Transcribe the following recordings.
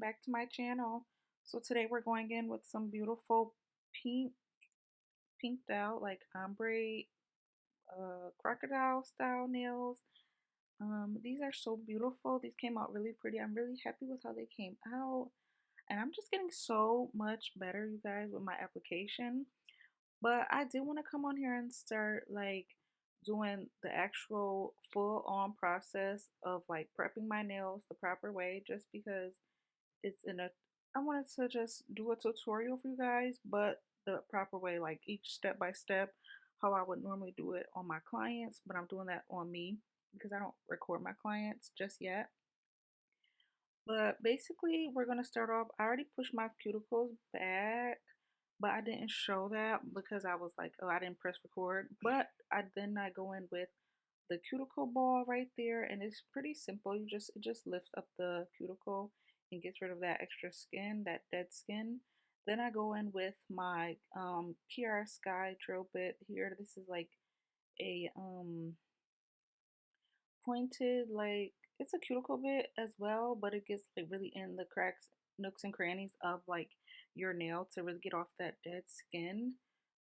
back to my channel. So today we're going in with some beautiful pink, pinked out like ombre crocodile style nails. These are so beautiful. These came out really pretty. I'm really happy with how they came out. And I'm just getting so much better, you guys, with my application. But I did want to come on here and start like doing the actual full on process of like prepping my nails the proper way just because it's in a I wanted to just do a tutorial for you guys, but the proper way, like each step by step, how I would normally do it on my clients, but I'm doing that on me because I don't record my clients just yet. But basically, we're gonna start off. I already pushed my cuticles back, but I didn't show that because I was like, oh, I didn't press record. But I go in with the cuticle ball right there, and it's pretty simple. It just lifts up the cuticle and gets rid of that extra skin, that dead skin. Then I go in with my Kiara Sky drill bit here. This is like a pointed, like it's a cuticle bit as well, but it gets like really in the cracks, nooks and crannies of like your nail to really get off that dead skin,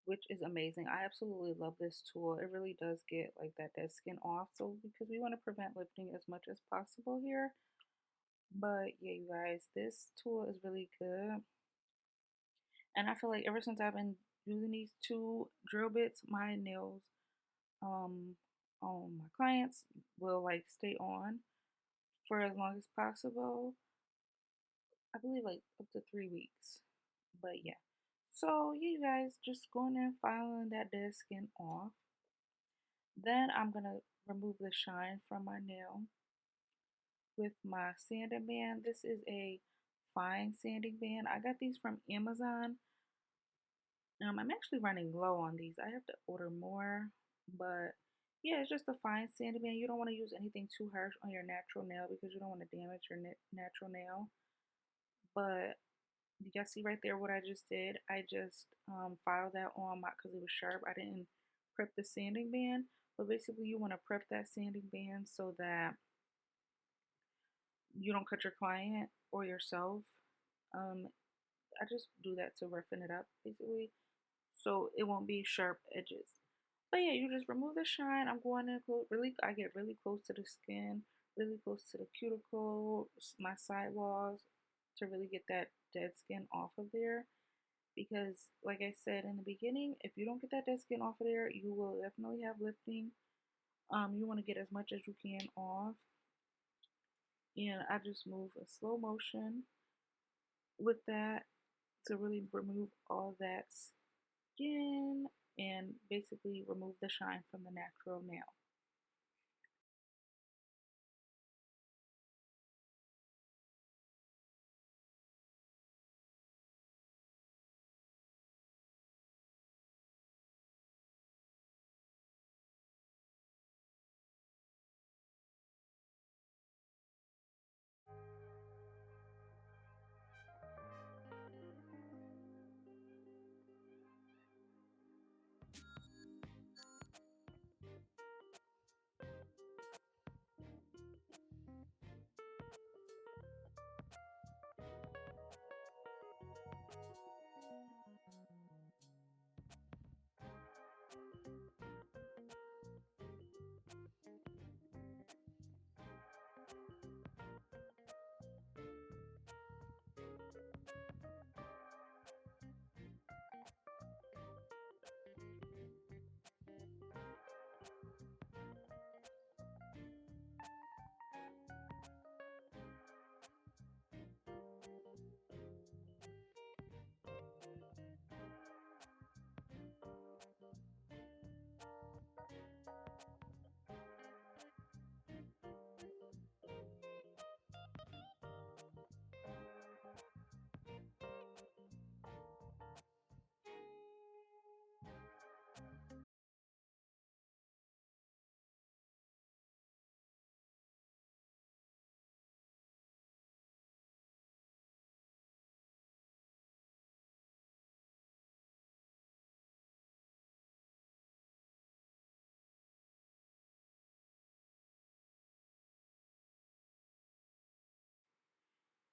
which is amazing. I absolutely love this tool. It really does get like that dead skin off. So because we want to prevent lifting as much as possible here. But yeah, you guys, this tool is really good. And I feel like ever since I've been using these two drill bits, my nails um on my clients will like stay on for as long as possible. I believe like up to 3 weeks. But yeah. So yeah, you guys just going in filing that dead skin off. Then I'm gonna remove the shine from my nail with my sanding band. This is a fine sanding band. I got these from Amazon. I'm actually running low on these. I have to order more, but yeah, it's just a fine sanding band. You don't want to use anything too harsh on your natural nail because you don't want to damage your natural nail. But you guys see right there what I just did? I just filed that on my, because it was sharp. I didn't prep the sanding band. But basically you want to prep that sanding band so that you don't cut your client or yourself. Um, I just do that to roughen it up basically. So it won't be sharp edges. But yeah, you just remove the shine. I'm going in close, really, I get really close to the skin, really close to the cuticle, my sidewalls to really get that dead skin off of there. Because like I said in the beginning, if you don't get that dead skin off of there, you will definitely have lifting. You want to get as much as you can off. And I just move in slow motion with that to really remove all that skin and basically remove the shine from the natural nail.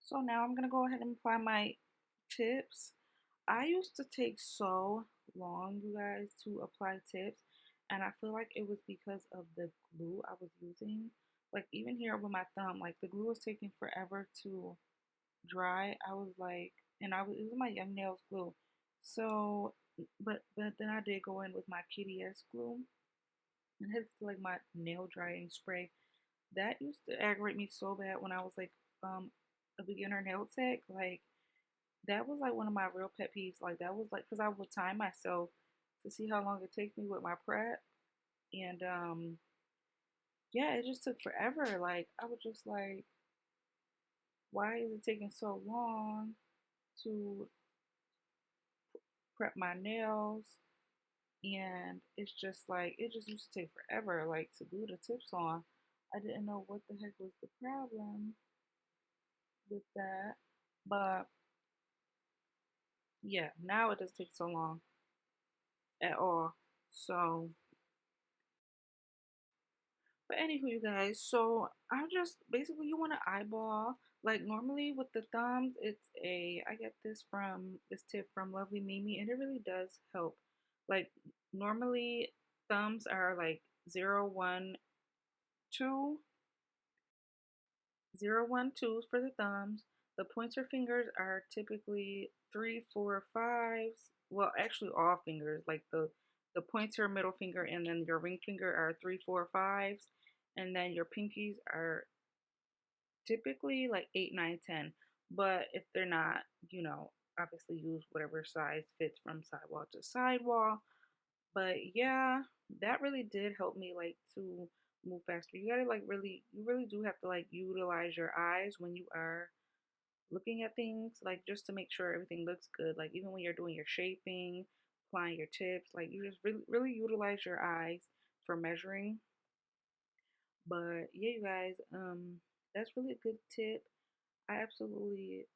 So now I'm gonna go ahead and apply my tips. I used to take so long, you guys, to apply tips, and I feel like it was because of the glue I was using. Like even here with my thumb, like the glue was taking forever to dry. I was like, and I was it was my Young Nails glue. So, but then I did go in with my KDS glue and had like my nail drying spray. That used to aggravate me so bad when I was like a beginner nail tech. Like that was like one of my real pet peeves. Like that was like because I would time myself to see how long it takes me with my prep, and yeah, it just took forever. Like I was just like, why is it taking so long to prep my nails? And it's just like it just used to take forever, like to glue the tips on. I didn't know what the heck was the problem with that, but yeah, now it doesn't take so long at all. So, but anywho, you guys, so I'm just basically you want to eyeball. Like normally with the thumbs, it's a I get this tip from Lovely Mimi, and it really does help. Like normally thumbs are like 0, 1, 2, 0, 1, 2s for the thumbs. The pointer fingers are typically 3, 4, 5s. Well, actually, all fingers, like the pointer, middle finger, and then your ring finger are 3, 4, 5s, and then your pinkies are typically like 8, 9, 10. But if they're not, obviously use whatever size fits from sidewall to sidewall. But yeah, that really did help me like to move faster. You gotta like you really do have to like utilize your eyes when you are looking at things, like just to make sure everything looks good. Like even when you're doing your shaping, applying your tips, like you just really utilize your eyes for measuring. But yeah, you guys, that's really a good tip. I absolutely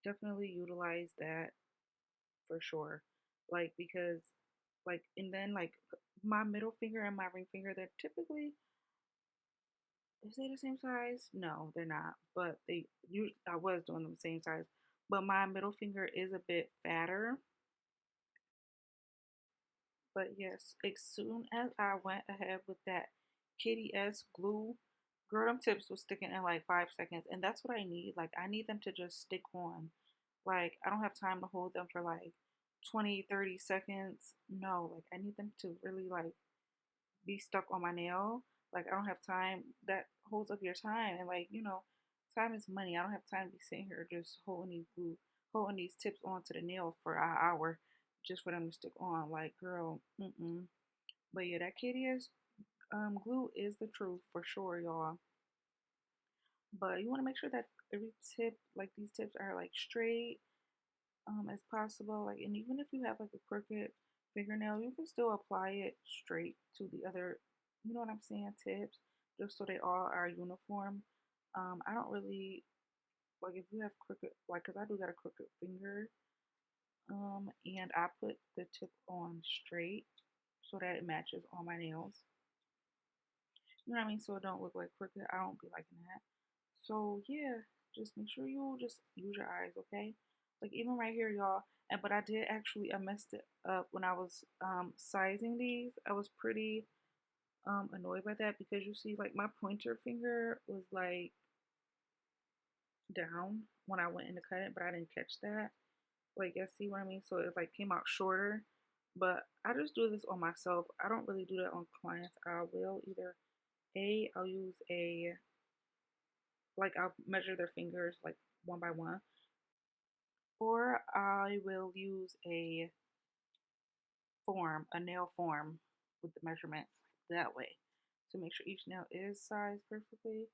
definitely utilize that for sure. Like because and then like my middle finger and my ring finger, they're typically is they the same size? No, they're not. But I was doing them the same size. But my middle finger is a bit fatter. But yes, as soon as I went ahead with that KDS glue, girl, them tips was sticking in like 5 seconds. And that's what I need. Like I need them to just stick on. Like I don't have time to hold them for like 20, 30 seconds. No, like I need them to really like be stuck on my nail. Like I don't have time. That holds up your time, and like time is money. I don't have time to be sitting here just holding these tips onto the nail for an hour just for them to stick on. Like, girl, mm-mm. But yeah, that KDS glue is the truth for sure, y'all. But you want to make sure that every tip, like these tips, are like straight as possible. Like, and even if you have like a crooked fingernail, you can still apply it straight to the other, you know what I'm saying, tips, just so they all are uniform. I don't really like if you have crooked, like, cause I do got a crooked finger, and I put the tip on straight so that it matches all my nails. You know what I mean? So it don't look like crooked. I don't be liking that. So yeah, just make sure you just use your eyes, okay? Like even right here, y'all. And but I did actually I messed it up when I was sizing these. I was pretty annoyed by that because you see like my pointer finger was like down when I went in to cut it, but I didn't catch that. Like you see what I mean? So it like came out shorter. But I just do this on myself. I don't really do that on clients. I will either I'll use a like I'll measure their fingers like one by one, or I will use a nail form with the measurements that way to make sure each nail is sized perfectly.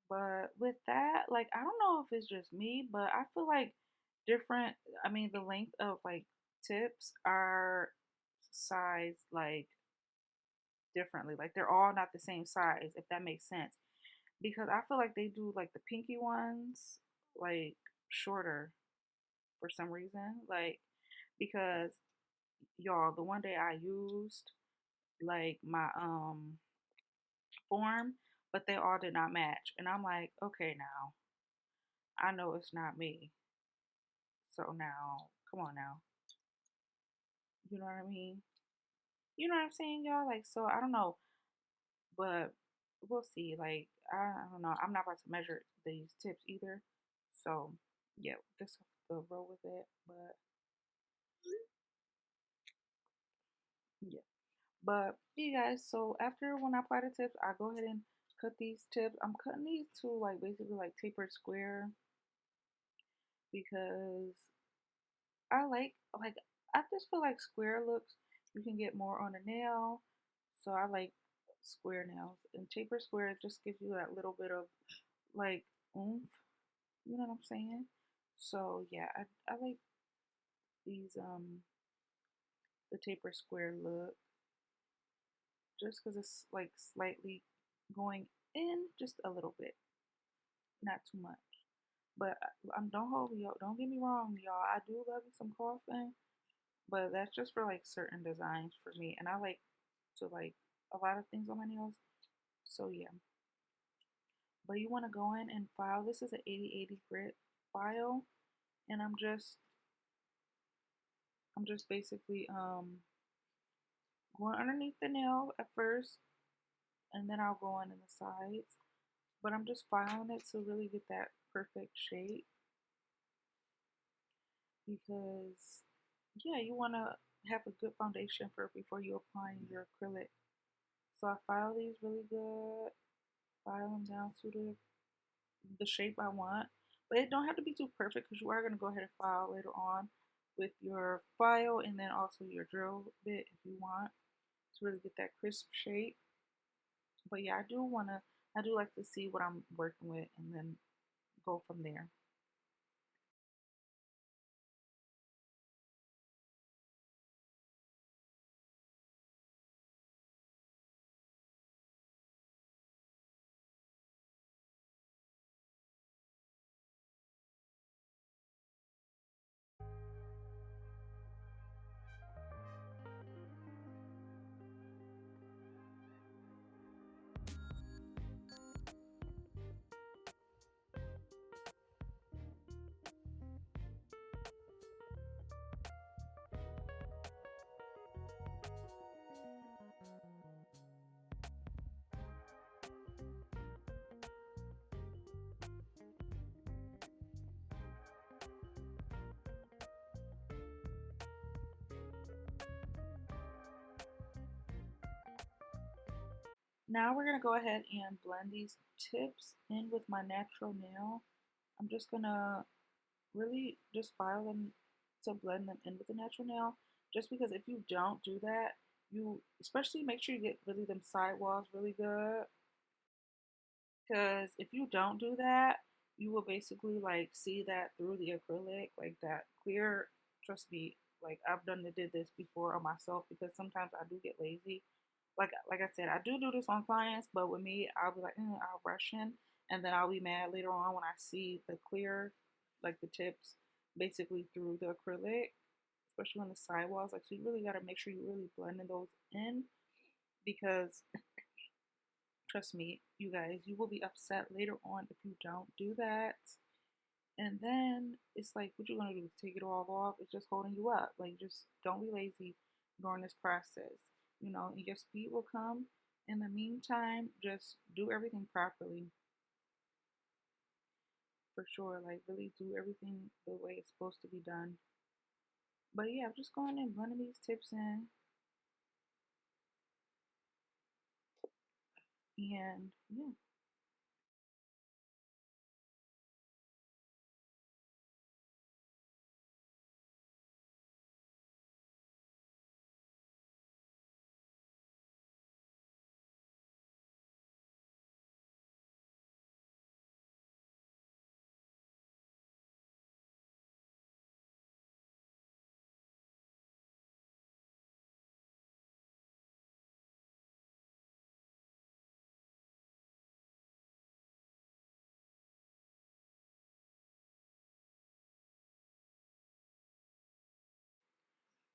But with that, like I don't know if it's just me, but I feel like different, I mean the length of like tips are sized like differently. Like they're all not the same size, if that makes sense. Because I feel like they do like the pinky ones like shorter for some reason. Like because y'all, the one day I used like my form, but they all did not match. And I'm like, okay now. I know it's not me. So now, come on now. You know what I mean? You know what I'm saying, y'all? Like, so I don't know, but we'll see. Like, I don't know. I'm not about to measure these tips either. So, yeah, just have to roll with it. But, yeah. But, you guys, so after when I apply the tips, I go ahead and cut these tips. I'm cutting these to, like, basically, like, tapered square because I just feel like square looks, you can get more on a nail. So I like square nails. And taper square just gives you that little bit of like oomph. You know what I'm saying? So yeah, I like these the taper square look just because it's like slightly going in just a little bit, not too much. But don't hold me, don't get me wrong, y'all. I do love me some coffin, but that's just for like certain designs for me, and I like to like a lot of things on my nails. So yeah, but you want to go in and file. This is an 80/80 grit file, and I'm just basically going underneath the nail at first, and then I'll go on in the sides. But I'm just filing it to really get that perfect shape because yeah, you want to have a good foundation for before you apply your acrylic. So I file these really good, file them down to the shape I want. But it don't have to be too perfect because you are going to go ahead and file later on with your file and then also your drill bit if you want to really get that crisp shape. But yeah, I do like to see what I'm working with and then go from there. Now we're going to go ahead and blend these tips in with my natural nail. I'm just going to really just file them to blend them in with the natural nail. Just because if you don't do that, you especially make sure you get really them sidewalls really good. Because if you don't do that, you will basically like see that through the acrylic, like that clear. Trust me, like I've did this before on myself because sometimes I do get lazy. Like I said, I do this on clients, but with me, I'll be like, I'll rush in, and then I'll be mad later on when I see the clear, like the tips, basically through the acrylic, especially on the sidewalls. Like, so you really got to make sure you really blending those in because trust me, you guys, you will be upset later on if you don't do that. And then it's like, what you gonna do? Take it all off? It's just holding you up. Like, just don't be lazy during this process. You know, and your speed will come. In the meantime, just do everything properly for sure. Like, really do everything the way it's supposed to be done. But yeah, I'm just going and blending these tips in, and yeah.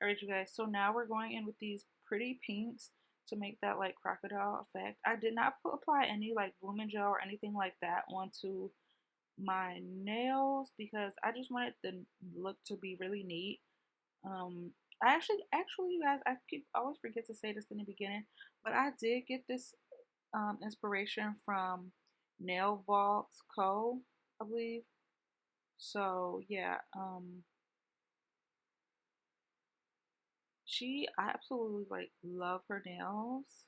All right, you guys. So now we're going in with these pretty pinks to make that like crocodile effect. I did not apply any like blooming gel or anything like that onto my nails because I just wanted the look to be really neat. I actually, you guys, I always forget to say this in the beginning, but I did get this inspiration from Nail Vaults Co. I believe. So yeah, I absolutely like love her nails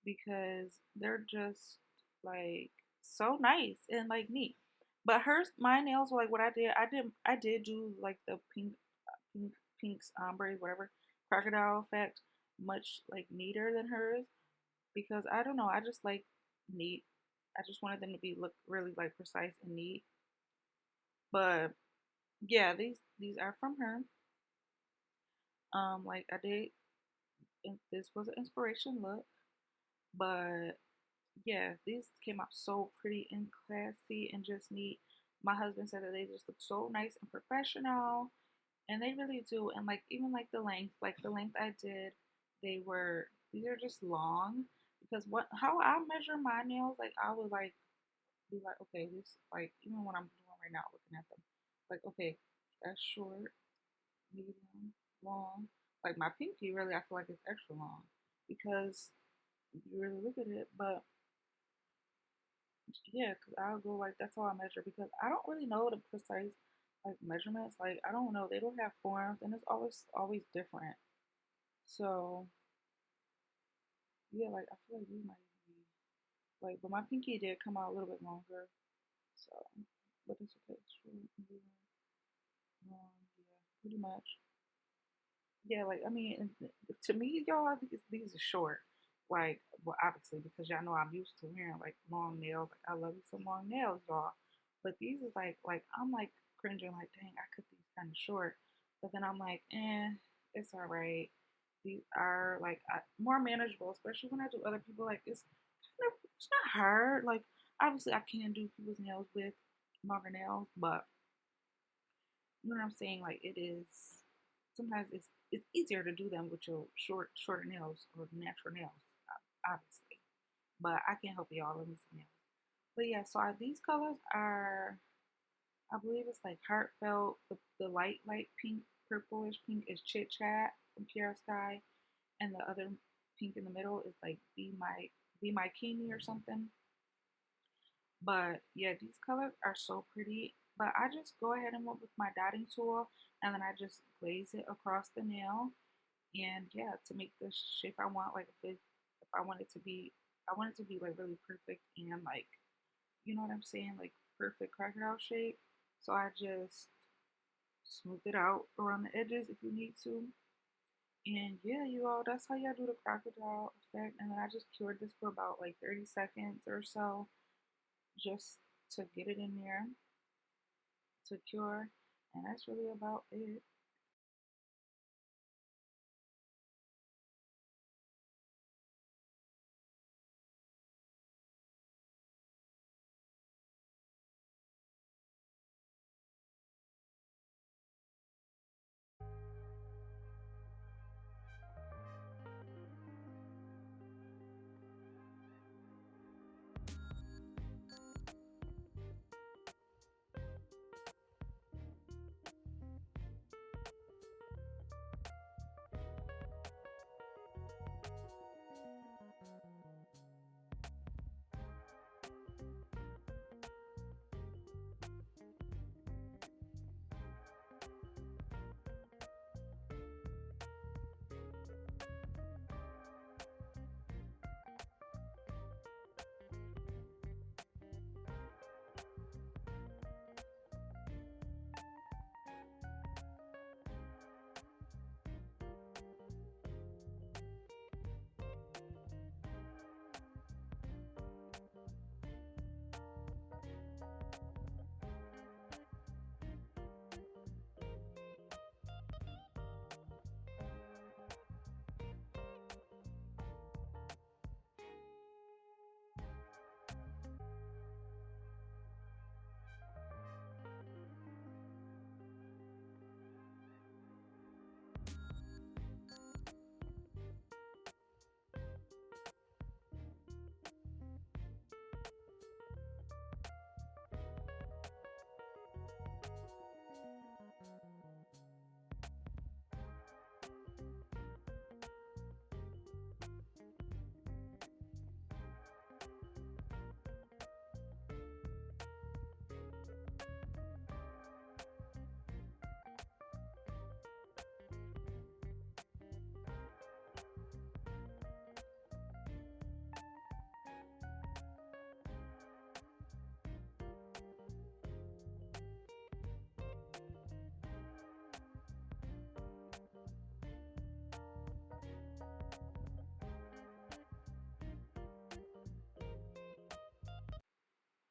because they're just like so nice and like neat. But my nails were like what I did do like the pink, pink's ombre, whatever, crocodile effect, much like neater than hers because I don't know, I just like neat. I just wanted them to be look really like precise and neat. But yeah, these are from her. Like I did, this was an inspiration look, but yeah, these came out so pretty and classy and just neat. My husband said that they just look so nice and professional, and they really do. And like even like the length I did, these are just long because what how I measure my nails, like I would like be like, okay, this like even when I'm doing right now, looking at them, like okay, that's short, medium, long. Like my pinky, really, I feel like it's extra long because you really look at it. But yeah, because I'll go like that's how I measure because I don't really know the precise like measurements. Like I don't know, they don't have forms, and it's always different. So yeah, like I feel like these might be like, but my pinky did come out a little bit longer. So, but it's okay. It's really, really yeah, pretty much. Yeah, like I mean, to me, y'all, I think these are short. Like, well, obviously because y'all know I'm used to wearing like long nails. Like I love you some long nails, y'all. But these is like I'm like cringing, like dang, I cut these kind of short. But then I'm like, it's all right. These are like more manageable, especially when I do other people. Like it's not hard. Like obviously I can do people's nails with longer nails, but you know what I'm saying? Like it is sometimes it's easier to do them with your shorter nails or natural nails, obviously. But I can't help y'all. Let me see nails. But yeah, so these colors are I believe it's like heartfelt. The light pink, purplish pink is chit chat from Kiara Sky, and the other pink in the middle is like be my Kini or something. But yeah, these colors are so pretty. But I just go ahead and went with my dotting tool and then I just glaze it across the nail. And yeah, to make the shape I want, like if I want it to be, I want it to be like really perfect and like, you know what I'm saying? Like perfect crocodile shape. So I just smooth it out around the edges if you need to. And yeah, you all, that's how y'all do the crocodile effect. And then I just cured this for about like 30 seconds or so just to get it in there to cure. And that's really about it.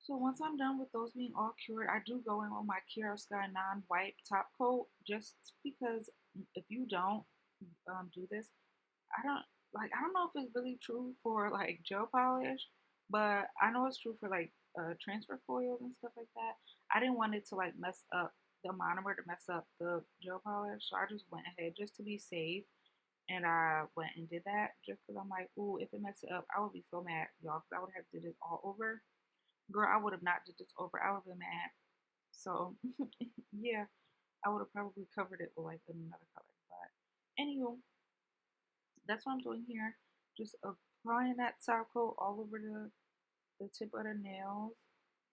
So once I'm done with those being all cured, I do go in with my Kiara Sky non-wipe top coat just because if you don't do this, I don't know if it's really true for like gel polish, but I know it's true for like transfer foils and stuff like that. I didn't want it to like mess up the monomer to mess up the gel polish, so I just went ahead just to be safe and I went and did that just because I'm like, ooh, if it messed it up, I would be so mad, y'all, because I would have to do this all over. Girl, I would have not did this over. I would have been mad. So yeah, I would have probably covered it with like another color. But anywho, that's what I'm doing here. Just applying that top coat all over the tip of the nails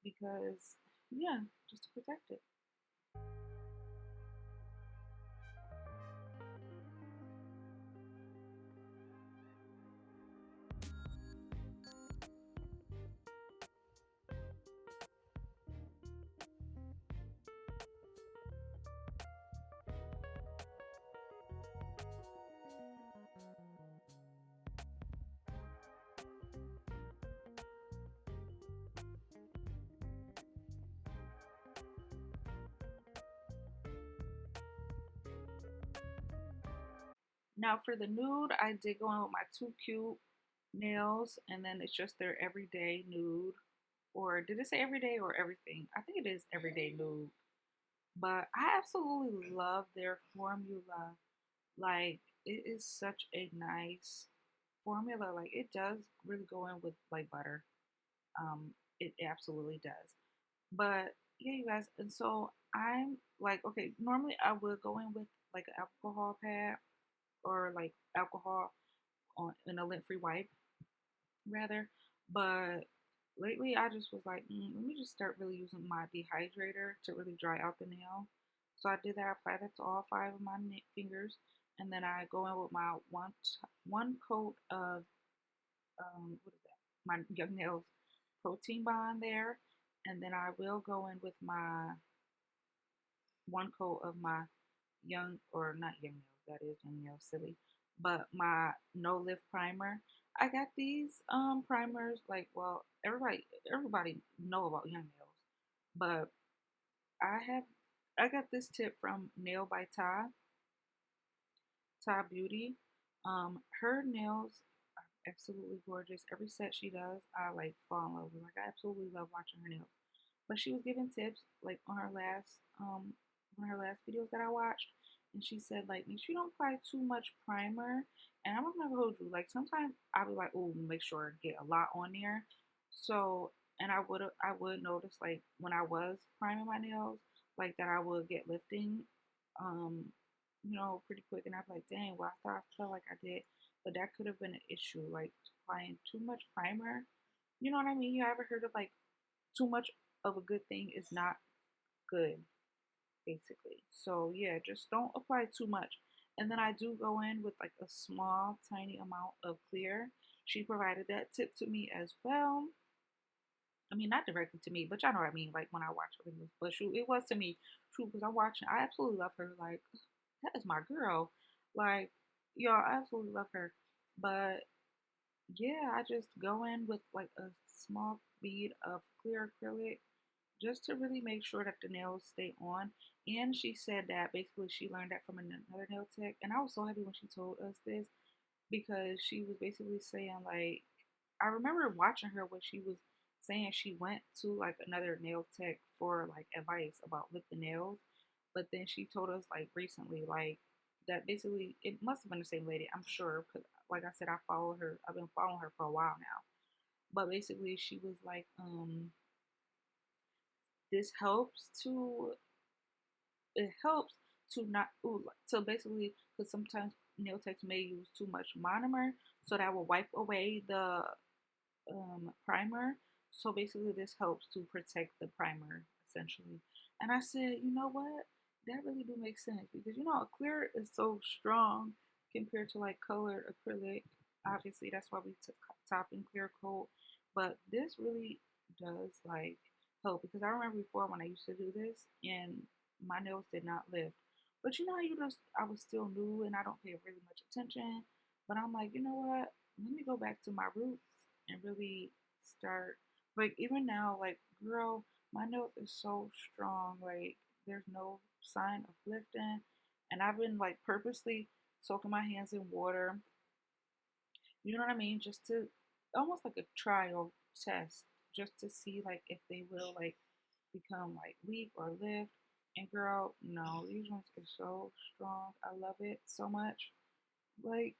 because yeah, just to protect it. Now for the nude, I did go in with my two cute nails, and then it's just their everyday nude. Or did it say everyday or everything? I think it is everyday nude. But I absolutely love their formula. Like it is such a nice formula. Like it does really go in with like butter. It absolutely does. But yeah, you guys, and so I'm like, okay, normally I would go in with like an alcohol pad or like alcohol on in a lint-free wipe rather, but lately I just was like, let me just start really using my dehydrator to really dry out the nail. So I did that. I applied that to all five of my fingers, and then I go in with my one coat of what is that? My Young Nails protein bond there, and then I will go in with my one coat of my young or not young nails, that is young nails, silly, but my no lift primer. I got these primers like, well, everybody know about young nails, but I have I got this tip from Nail by Ty Beauty. Her nails are absolutely gorgeous. Every set she does, I like fall in love with. Like I absolutely love watching her nails. But she was giving tips like on her last one of her last videos that I watched, and she said like make sure you don't apply too much primer. And I'm not gonna hold you. Like sometimes I'll be like, oh, make sure I get a lot on there. So and I would notice like when I was priming my nails, like that I would get lifting, um, pretty quick, and I'd be like, dang, well I thought I felt like I did, but that could have been an issue, like applying too much primer. You know what I mean? You ever heard of like too much of a good thing is not good, basically. So yeah, just don't apply too much. And then I do go in with like a small, tiny amount of clear. She provided that tip to me as well. I mean, not directly to me, but y'all know what I mean. Like when I watch her videos, but shoot, it was to me, true, because I'm watching. I absolutely love her. Like that is my girl. Like y'all, I absolutely love her. But yeah, I just go in with like a small bead of clear acrylic just to really make sure that the nails stay on. And she said that basically she learned that from another nail tech. And I was so happy when she told us this because she was basically saying, like, I remember watching her when she was saying she went to like another nail tech for like advice about lifting nails. But then she told us like recently, like, that basically it must have been the same lady, I'm sure, because like I said, I've been following her for a while now. But basically, she was like, this helps to it helps to not to basically because sometimes nail techs may use too much monomer, so that will wipe away the primer. So basically, this helps to protect the primer essentially. And I said, you know what? That really do make sense because a clear is so strong compared to like colored acrylic. Obviously, that's why we took top and clear coat. But this really does like help because I remember before when I used to do this and my nails did not lift. But you know how I was still new and I don't pay really much attention. But I'm like, you know what? Let me go back to my roots and really start Like even now, like girl, my nails is so strong. Like there's no sign of lifting, and I've been like purposely soaking my hands in water. You know what I mean? Just to almost like a trial test, just to see like if they will like become like weak or lift. And girl, no, these ones are so strong. I love it so much. Like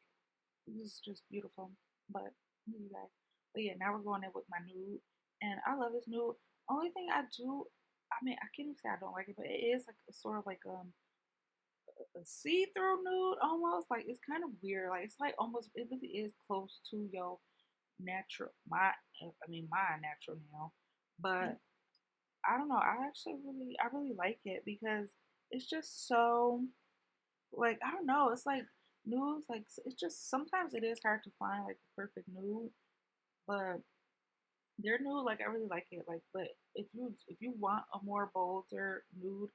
this is just beautiful. But you guys, but yeah, now we're going in with my nude, and I love this nude. Only thing I do, I mean, I can't even say I don't like it, but it is like a sort of like a see-through nude almost. Like it's kind of weird. Like it's like almost it really is close to your natural my natural nail, but I don't know. I really like it because it's just so like I don't know. It's like nudes like it's just sometimes it is hard to find like the perfect nude, but their nude like I really like it. Like, but if you want a more bolder nude,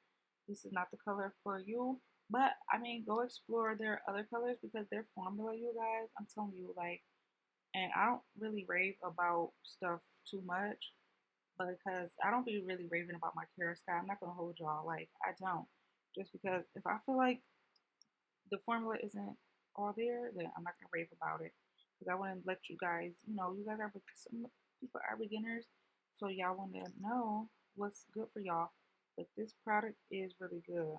this is not the color for you. But I mean, go explore their other colors because their formula, you guys, I'm telling you, like, and I don't really rave about stuff too much because I don't be really raving about my Kiara Sky. I'm not gonna hold y'all, like, I don't. Just because if I feel like the formula isn't all there, then I'm not gonna rave about it. Because I want to let you guys, you guys are some people are beginners, so y'all want to know what's good for y'all. But this product is really good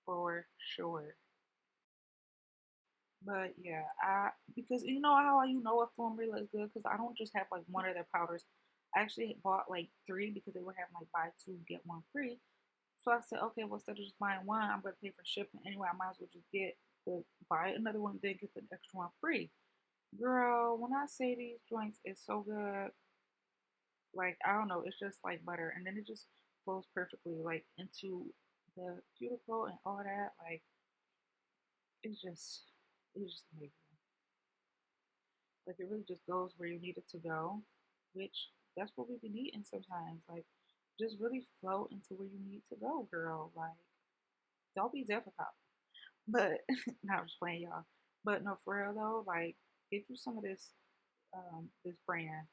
for sure. But yeah, I because you know how you know a formula is good because I don't just have like one of their powders. I actually bought like three because they were having like buy two get one free. So I said, okay, well instead of just buying one, I'm gonna pay for shipping anyway. I might as well just buy another one, then get the extra one free. Girl, when I say these joints is so good, like I don't know, it's just like butter, and then it just flows perfectly like into the cuticle and all that. Like it's just it's just amazing. Like it really just goes where you need it to go, which that's what we be needing sometimes. Like just really flow into where you need to go, girl. Like don't be difficult. But not just playing y'all. But no, for real though, like get you some of this brand.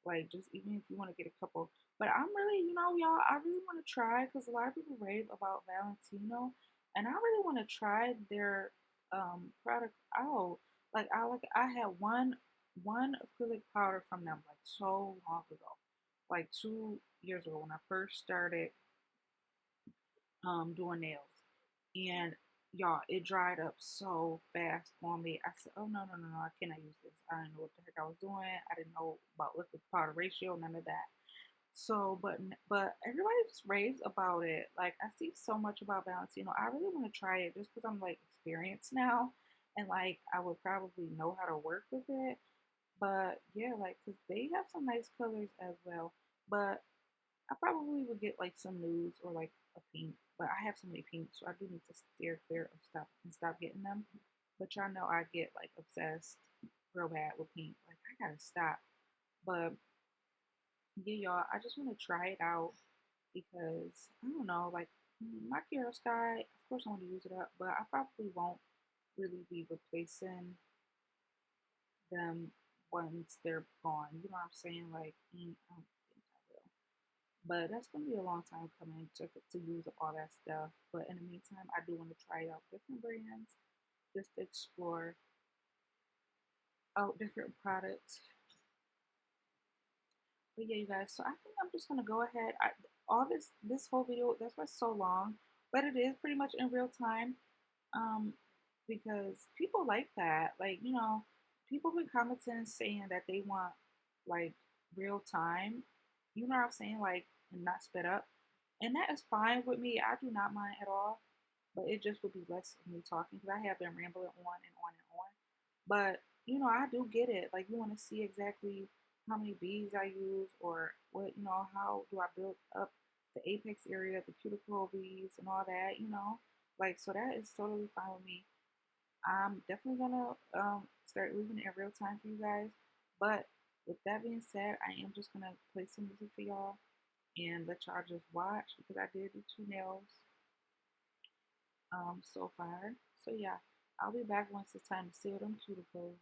Like just even if you want to get a couple. But I'm really, y'all, I really want to try because a lot of people rave about Valentino, and I really want to try their product out. I had one acrylic powder from them like so long ago, like 2 years ago when I first started doing nails. And y'all, it dried up so fast on me. I said, oh no, no, no, no, I cannot use this. I didn't know what the heck I was doing. I didn't know about liquid powder ratio, none of that. So, but everybody just raves about it. Like I see so much about Valentino. I really want to try it just because I'm like experienced now, and like I would probably know how to work with it. But yeah, like because they have some nice colors as well. But I probably would get like some nudes or like a pink, but I have so many pinks, so I do need to steer clear of stuff and stop getting them. But y'all know I get like obsessed real bad with pink. Like I gotta stop. But yeah, y'all, I just want to try it out because I don't know, like my Kiara Sky, of course I want to use it up, but I probably won't really be replacing them once they're gone. You know what I'm saying? Like, I don't think I will. But that's gonna be a long time coming to use up all that stuff. But in the meantime, I do want to try out different brands just to explore out different products. But yeah, you guys. So I think I'm just gonna go ahead. All this whole video that's why it's so long, but it is pretty much in real time. Um, because people like that. Like people been commenting and saying that they want like real time. You know what I'm saying? Like and not sped up. And that is fine with me. I do not mind at all. But it just would be less of me talking because I have been rambling on and on and on. But I do get it. Like you want to see exactly how many beads I use or what, how do I build up the apex area, the cuticle beads and all that, Like so that is totally fine with me. I'm definitely gonna start leaving it in real time for you guys. But with that being said, I am just gonna play some music for y'all and let y'all just watch because I did do two nails so far. So yeah, I'll be back once it's time to seal them cuticles.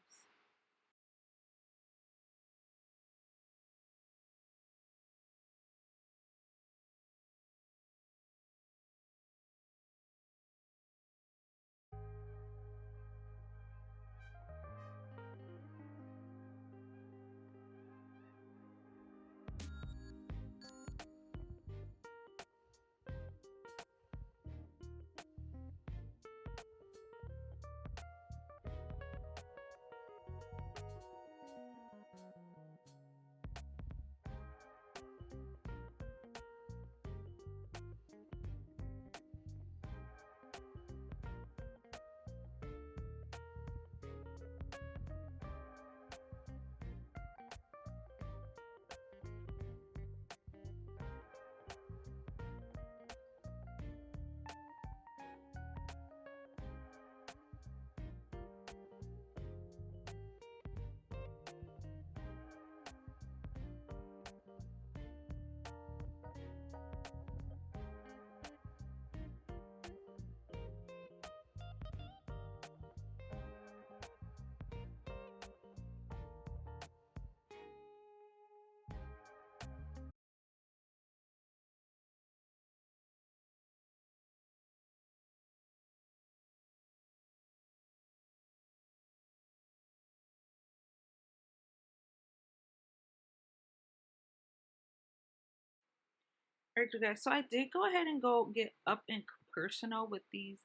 Alright, you guys. So I did go ahead and go get up and personal with these,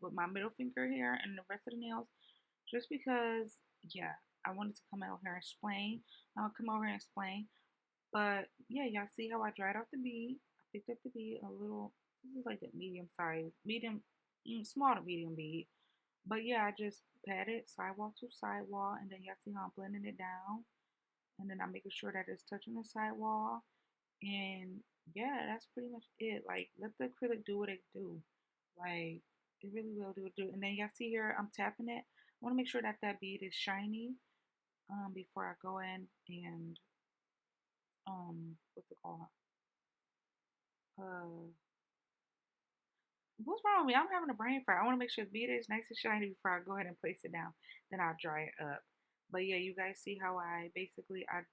with my middle finger here and the rest of the nails, just because, yeah, I wanted to come out here and explain. I'll come over and explain. But yeah, y'all see how I dried off the bead. I picked up the bead a little. This is like a medium size, medium, small to medium bead. But yeah, I just pat it sidewall to sidewall, and then y'all see how I'm blending it down, and then I'm making sure that it's touching the sidewall. And yeah, that's pretty much it. Like, let the acrylic do what it do. Like, it really will do it do. And then y'all see here, I'm tapping it. I want to make sure that that bead is shiny before I go in and what's it called? Uh, What's wrong with me? I'm having a brain fart. I want to make sure the bead is nice and shiny before I go ahead and place it down. Then I'll dry it up. But yeah, you guys see how I basically I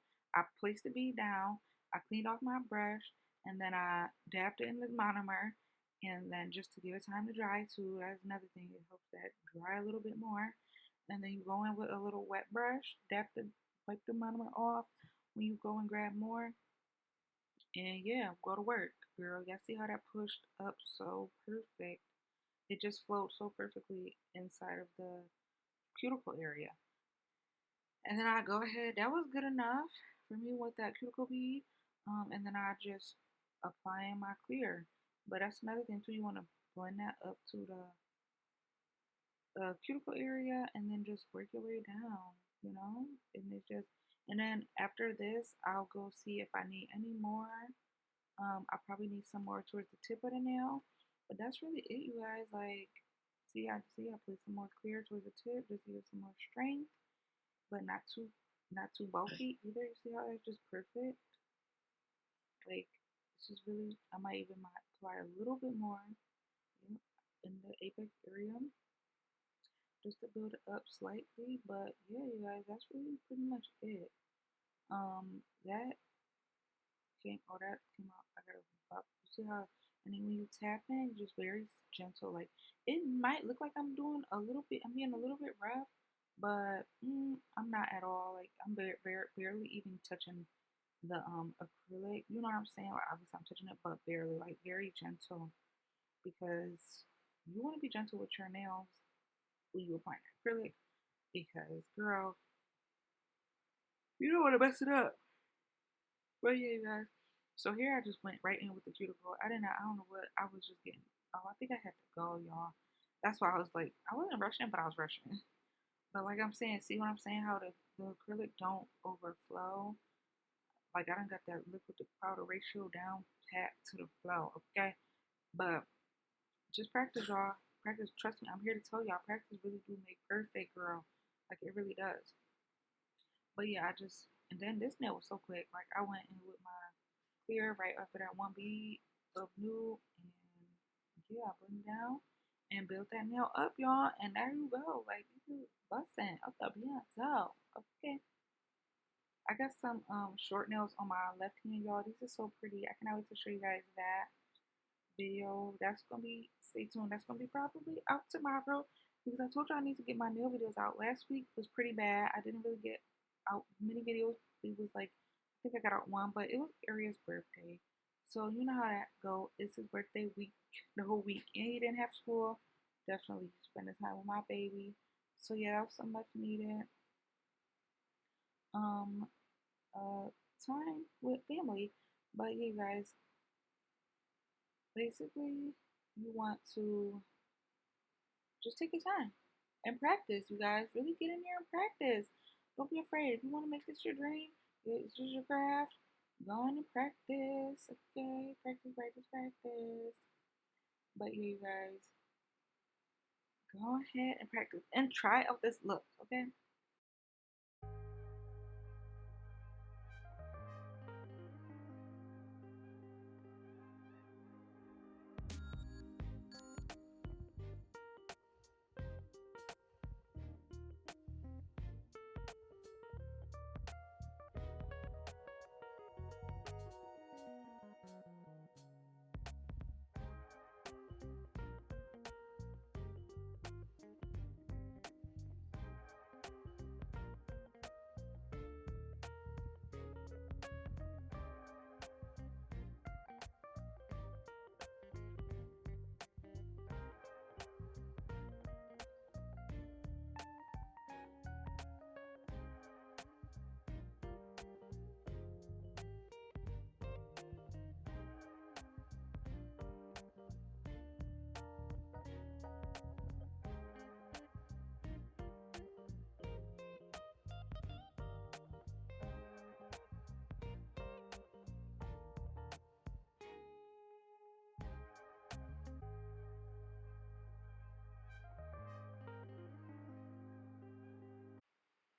placed the bead down. I cleaned off my brush, and then I dabbed it in the monomer, and then just to give it time to dry too. That's another thing. It helps that dry a little bit more. And then you go in with a little wet brush, wipe the monomer off. When you go and grab more, and yeah, go to work, girl. Y'all see how that pushed up so perfect? It just flows so perfectly inside of the cuticle area. And then I go ahead, that was good enough for me with that cuticle bead. And then I just apply in my clear. But that's another thing too, you want to blend that up to the cuticle area and then just work your way down, you know? And it's just, and then after this, I'll go see if I need any more. I probably need some more towards the tip of the nail, but that's really it, you guys. Like, I put some more clear towards the tip just to give some more strength, but not too bulky either. You see how it's just perfect. Like, this is really. I might apply a little bit more, you know, in the apex area just to build it up slightly. But yeah, you guys, that's really pretty much it. That that came out. I gotta up. You see how? And then when you tap in, just very gentle. Like, it might look like I'm doing a little bit. I'm being a little bit rough, but I'm not at all. Like, I'm barely even touching the acrylic. You know what I'm saying? Like, obviously I'm touching it, but barely. Like, very gentle, because you want to be gentle with your nails when you apply acrylic, because girl, you don't want to mess it up. But yeah, you guys. So here I just went right in with the cuticle. I don't know what I was just getting. Oh, I think I had to go, y'all. That's why I was like, I wasn't rushing, but I was rushing. But like I'm saying, see what I'm saying? How the acrylic don't overflow. Like, I done got that liquid to powder ratio down pat to the flow, okay? But just practice, y'all. Practice. Trust me, I'm here to tell y'all. Practice really do make perfect, girl. Like, it really does. But yeah, and then this nail was so quick. Like, I went in with my clear right after that one bead of new, and yeah, I bring it down and build that nail up, y'all. And there you go. Like, you busting up the Beyonce. Okay. I got some short nails on my left hand, y'all. These are so pretty. I cannot wait to show you guys that video. That's gonna be, stay tuned. That's gonna be probably out tomorrow, because I told you I need to get my nail videos out. Last week was pretty bad. I didn't really get out many videos. It was like, I think I got out one, but it was Aria's birthday. So you know how that go. It's his birthday week, the whole week, and he didn't have school. Definitely spending time with my baby. So yeah, that was so much needed. Um, uh, Time with family. But yeah, guys, basically, you want to just take your time and practice, you guys. Really get in there and practice. Don't be afraid. If you want to make this your dream, it's just your craft, go on and practice. Okay? Practice, practice, practice. But yeah, you guys, go ahead and practice and try out this look, okay?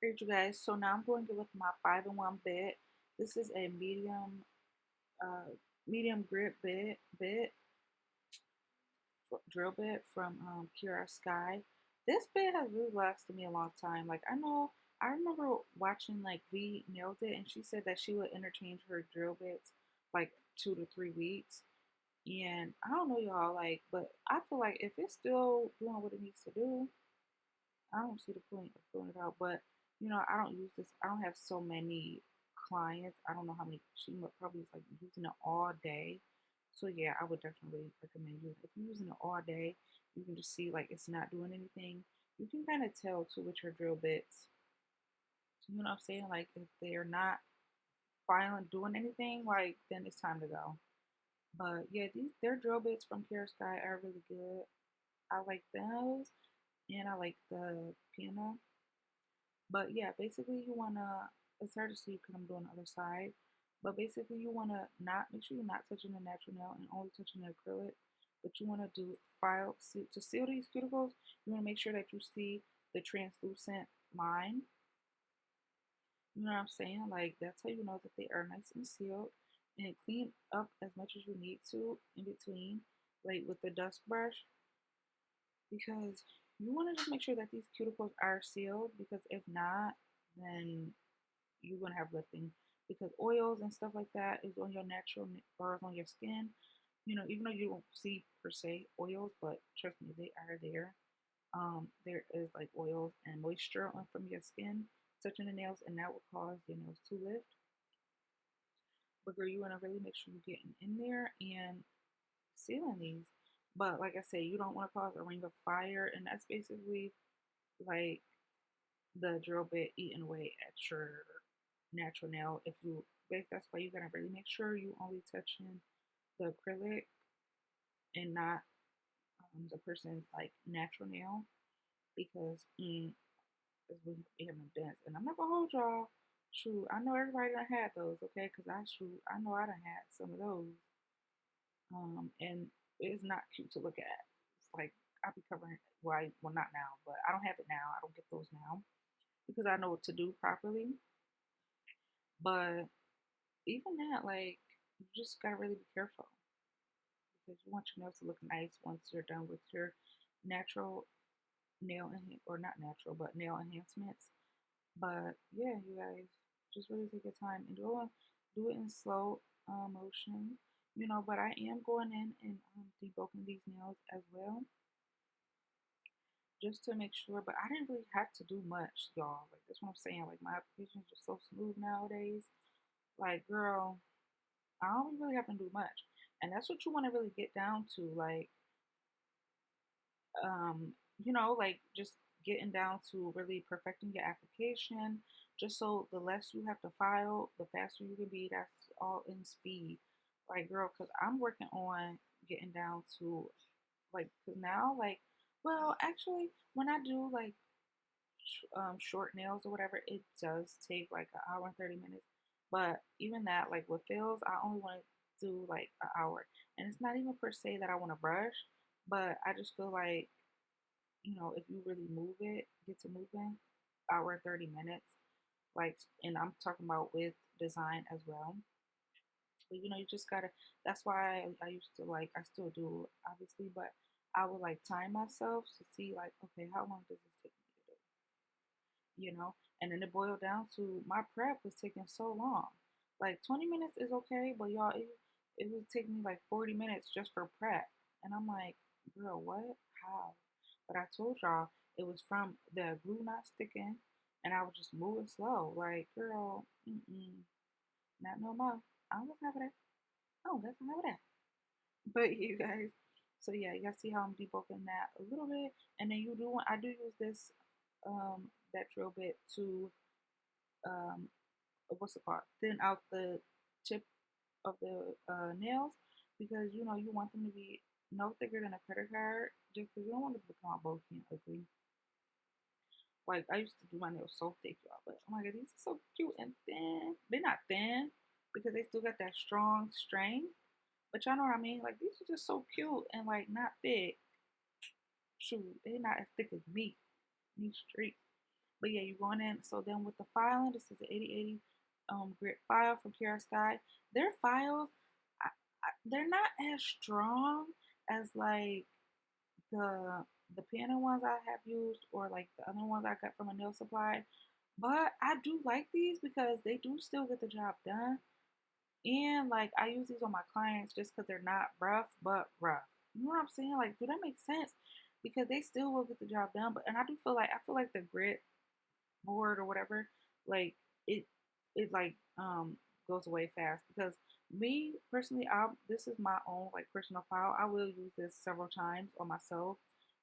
Alright, you guys, so now I'm going with my 5-in-1 bit. This is a uh, medium grit drill bit from Kiara Sky. This bit has really lasted me a long time. Like I remember watching like V nailed it, and she said that she would interchange her drill bits like 2 to 3 weeks. And I don't know y'all, like, but I feel like if it's still doing what it needs to do, I don't see the point of filling it out. But I don't use this. I don't have so many clients. I don't know how many. She probably is like using it all day. So yeah, I would definitely recommend using it. If you're using it all day, you can just see like it's not doing anything. You can kind of tell too with your drill bits. You know what I'm saying? Like if they're not filing doing anything, like then it's time to go. But yeah, these their drill bits from Kiara Sky are really good. I like those, and I like the piano. But yeah, basically you wanna, it's hard to see because I'm doing the other side. But basically you wanna not make sure you're not touching the natural nail and only touching the acrylic. But you wanna do to seal these cuticles. You wanna make sure that you see the translucent line. You know what I'm saying? Like that's how you know that they are nice and sealed. And clean up as much as you need to in between, like with the dust brush, because you want to just make sure that these cuticles are sealed. Because if not, then you're gonna have lifting, because oils and stuff like that is on your natural or on your skin. Even though you don't see per se oils, but trust me, they are there. There is like oils and moisture on from your skin touching the nails, and that will cause your nails to lift. But girl, you want to really make sure you're getting in there and sealing these. But like I said, you don't want to cause a ring of fire, and that's basically like the drill bit eating away at your natural nail. That's why you gotta really make sure you only touching the acrylic and not the person's like natural nail, because it's when you have them dents. And I'm not gonna hold y'all. Shoot, I know everybody done had those, okay? Cause I know I done had some of those. And it's not cute to look at. It's like I'll be covering. Well, not now, but I don't have it now. I don't get those now because I know what to do properly. But even that, like, you just gotta really be careful, because you want your nails to look nice once you're done with your natural or not natural, but nail enhancements. But yeah, you guys just really take your time and do it in slow motion. But I am going in and debulking these nails as well, just to make sure. But I didn't really have to do much, y'all. Like that's what I'm saying. Like my application is just so smooth nowadays. Like, girl, I don't really have to do much. And that's what you want to really get down to. Um, like just getting down to really perfecting your application, just so the less you have to file, the faster you can be. That's all in speed. Like, girl, because I'm working on getting down to like, cause now, like, well, actually, when I do like short nails or whatever, it does take like an hour and 30 minutes. But even that, like with fills, I only want to do like an hour. And it's not even per se that I want to brush, but I just feel like, if you really move it, get to moving, hour and 30 minutes. Like, and I'm talking about with design as well. But you just gotta, that's why I used to like, I still do obviously, but I would like time myself to see like, okay, how long does this take me to do? And then it boiled down to my prep was taking so long. Like 20 minutes is okay, but y'all, it would take me like 40 minutes just for prep. And I'm like, girl, what? How? But I told y'all it was from the glue not sticking, and I was just moving slow. Like, girl, not no more. I don't have that. Oh, that's not that. But you guys, so yeah, you guys see how I'm debulking that a little bit, and then I do use this that drill bit to um what's it called, thin out the tip of the nails, because you want them to be no thicker than a credit card, just because you don't want it to become all bulky and ugly. Like I used to do my nails so thick, y'all, but oh my god, these are so cute and thin. They're not thin because they still got that strong strength, but y'all know what I mean. Like these are just so cute and like not thick. Shoot, they're not as thick as meat. Meat street. But yeah, you're going in. So then with the filing, this is the 8080 grit file from Kiara Sky. Their files, they're not as strong as like the the piano ones I have used or like the other ones I got from a nail supply. But I do like these because they do still get the job done. And like I use these on my clients just because they're not rough, but rough. You know what I'm saying? Like, do that make sense? Because they still will get the job done. But and I feel like the grit board or whatever, like it it like goes away fast because me personally, I this is my own like personal file. I will use this several times on myself,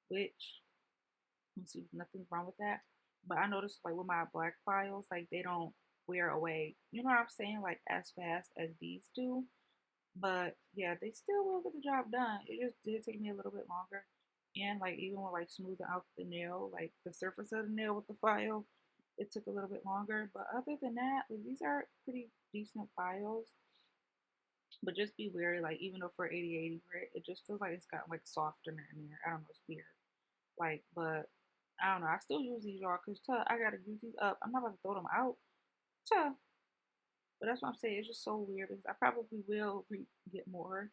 which let's see, nothing's wrong with that. But I noticed like with my black files, like they don't wear away. You know what I'm saying? Like as fast as these do. But yeah, they still will get the job done. It just did take me a little bit longer. And like even with like smoothing out the nail, like the surface of the nail with the file, it took a little bit longer. But other than that, like these are pretty decent files. But just be wary, like even though for 8080 grit, it just feels like it's got like softener in there. I don't know, it's weird. Like, but I don't know. I still use these y'all because I gotta use these up. I'm not about to throw them out. Tuh. But that's what I'm saying. It's just so weird because I probably will get more.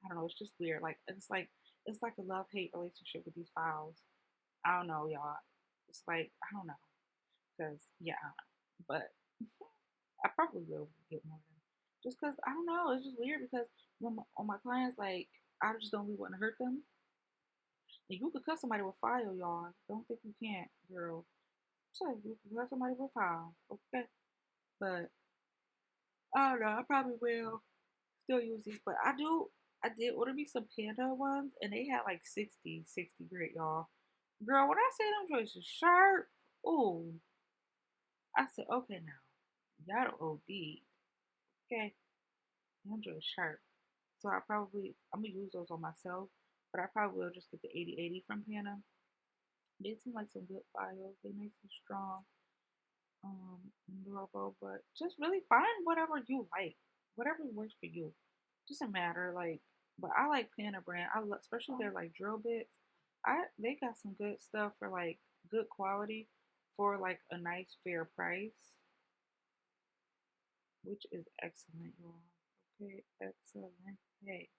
I don't know. It's just weird. It's like a love hate relationship with these files. I don't know, y'all. It's like I don't know because yeah, I don't know. But I probably will get more of them just because I don't know. It's just weird because when on my clients, like I just don't really want to hurt them. And you could cut somebody with file, y'all. Don't think you can't, girl. So you can cut somebody with file, okay? But I don't know. I probably will still use these, but I did order me some panda ones, and they had like 60 grit, y'all. Girl, when I say them choices sharp, ooh, I said, okay now, y'all don't OD, okay? Them joints sharp. So I'm gonna use those on myself, but I probably will just get the 8080 from Panda. They seem like some good files. They nice and strong, durable, but just really find whatever you like, whatever works for you. Doesn't matter, like, but I like Panda brand. I love, especially their like drill bits. They got some good stuff for like good quality for like a nice fair price, which is excellent, y'all. Okay, excellent. Hey.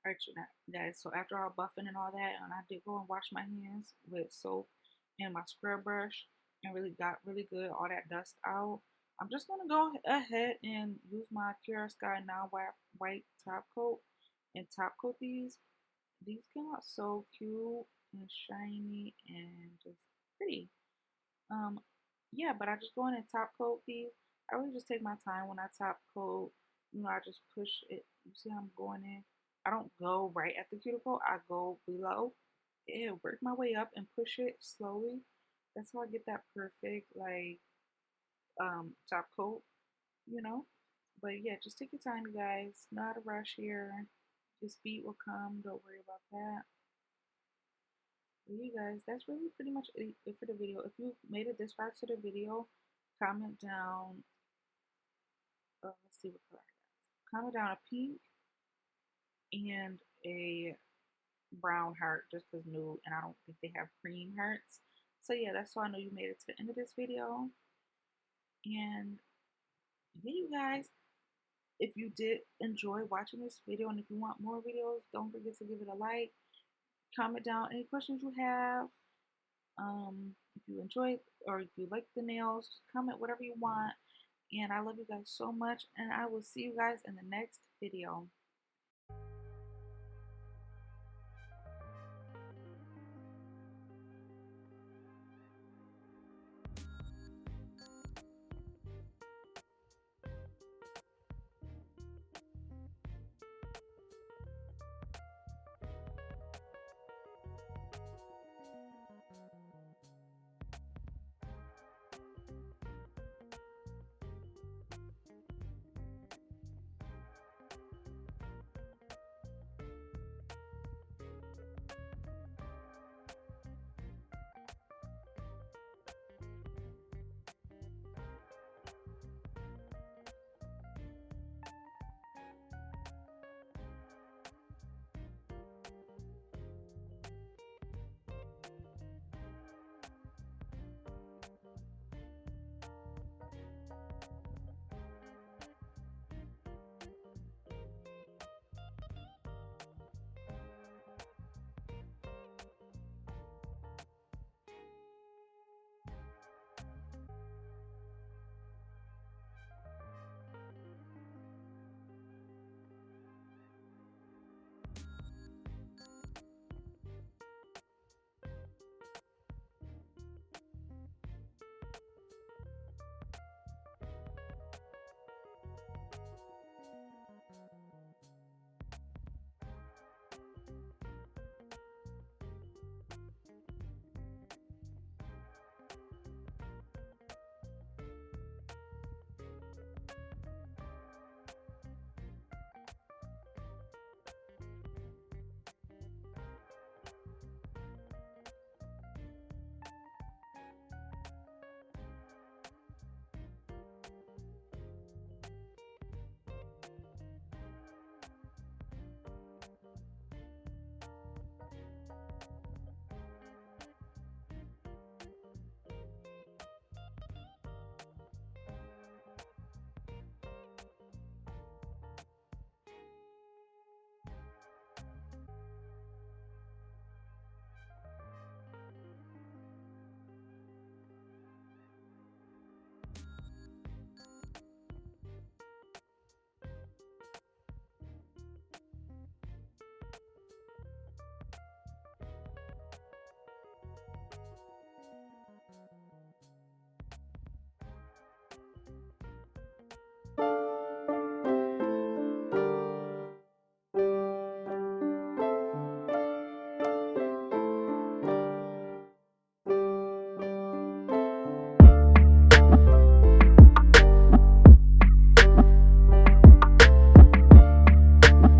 Alright, you guys. So after all buffing and all that, and I did go and wash my hands with soap and my scrub brush, and really got really good all that dust out. I'm just gonna go ahead and use my Kiara Sky now white top coat and top coat these. These came out so cute and shiny and just pretty. Um, yeah, but I just go in and top coat these. I really just take my time when I top coat. You know, I just push it. You see how I'm going in? I don't go right at the cuticle. I go below. Yeah, work my way up and push it slowly. That's how I get that perfect like top coat. You know. But yeah, just take your time, you guys. Not a rush here. Just speed will come. Don't worry about that. Well, you guys, that's really pretty much it for the video. If you made it this far to the video, comment down. Let's see what color I got. Comment down a pink and a brown heart, just because nude, and I don't think they have cream hearts. So yeah, that's how I know you made it to the end of this video. And yeah, you guys, if you did enjoy watching this video, and if you want more videos, don't forget to give it a like. Comment down any questions you have. If you enjoyed or if you like the nails, comment whatever you want. And I love you guys so much. And I will see you guys in the next video.